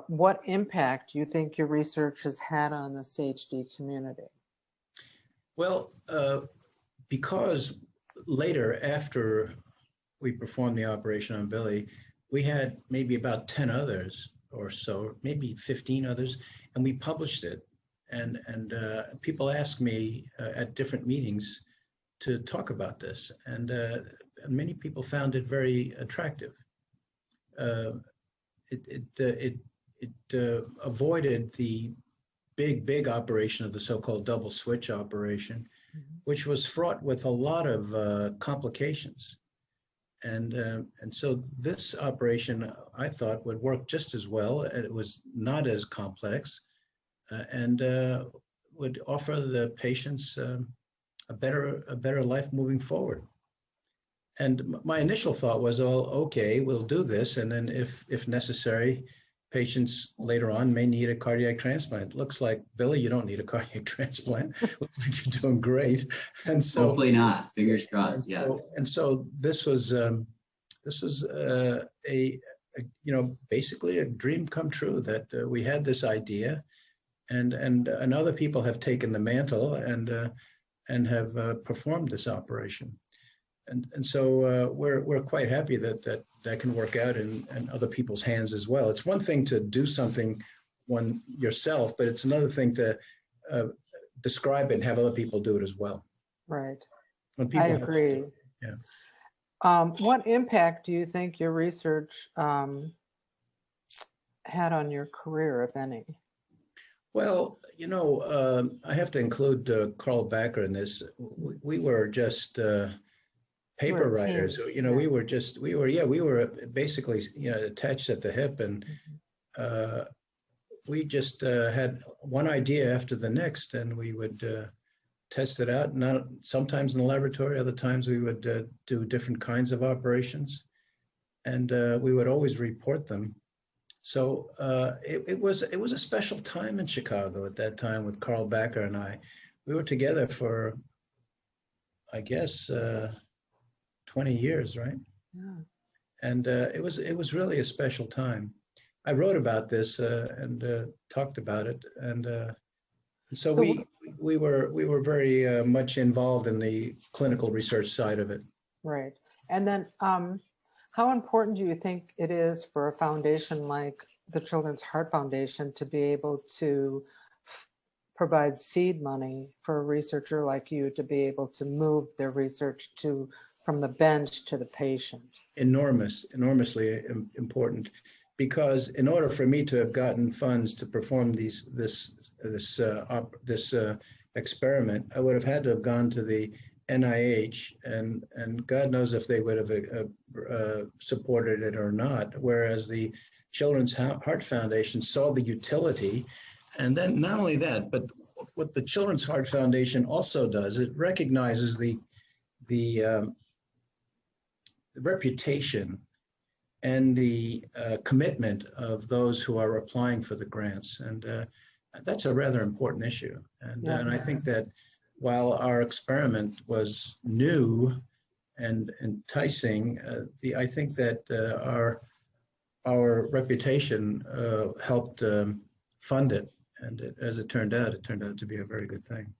what impact you think your research has had on the CHD community? Well, because later, after we performed the operation on Billy, we had maybe about 10 others or so, maybe 15 others, and we published it. And people asked me at different meetings to talk about this, and many people found it very attractive. It avoided the big operation of the so-called double switch operation, which was fraught with a lot of complications. And so this operation, I thought, would work just as well. It was not as complex, and would offer the patients a better life moving forward. And my initial thought was, oh, okay, we'll do this, and then if necessary, patients later on may need a cardiac transplant. Looks like, Billy, you don't need a cardiac transplant. Looks like you're doing great. And so hopefully not. Fingers crossed. Yeah. So this was a basically a dream come true, that we had this idea, and other people have taken the mantle and have performed this operation. And so we're quite happy that can work out in other people's hands as well. It's one thing to do something yourself, but it's another thing to describe it and have other people do it as well. Right. When people I agree. Yeah. What impact do you think your research had on your career, if any? Well, I have to include Carl Backer in this. We were just paper writers. We were basically attached at the hip, and we just had one idea after the next, and we would test it out. Not sometimes in the laboratory, other times we would do different kinds of operations, and we would always report them. So it was a special time in Chicago at that time with Carl Backer and I. We were together for, I guess, 20 years, right? Yeah. And it was really a special time. I wrote about this and talked about it, and so we were very much involved in the clinical research side of it. Right. And then how important do you think it is for a foundation like the Children's Heart Foundation to be able to provide seed money for a researcher like you to be able to move their research from the bench to the patient? Enormously important, because in order for me to have gotten funds to perform this experiment, I would have had to have gone to the NIH, and God knows if they would have supported it or not. Whereas the Children's Heart Foundation saw the utility, and then not only that, but what the Children's Heart Foundation also does, it recognizes the reputation and the commitment of those who are applying for the grants, and that's a rather important issue. And I think that while our experiment was new and enticing, I think that our reputation helped fund it, and as it turned out to be a very good thing.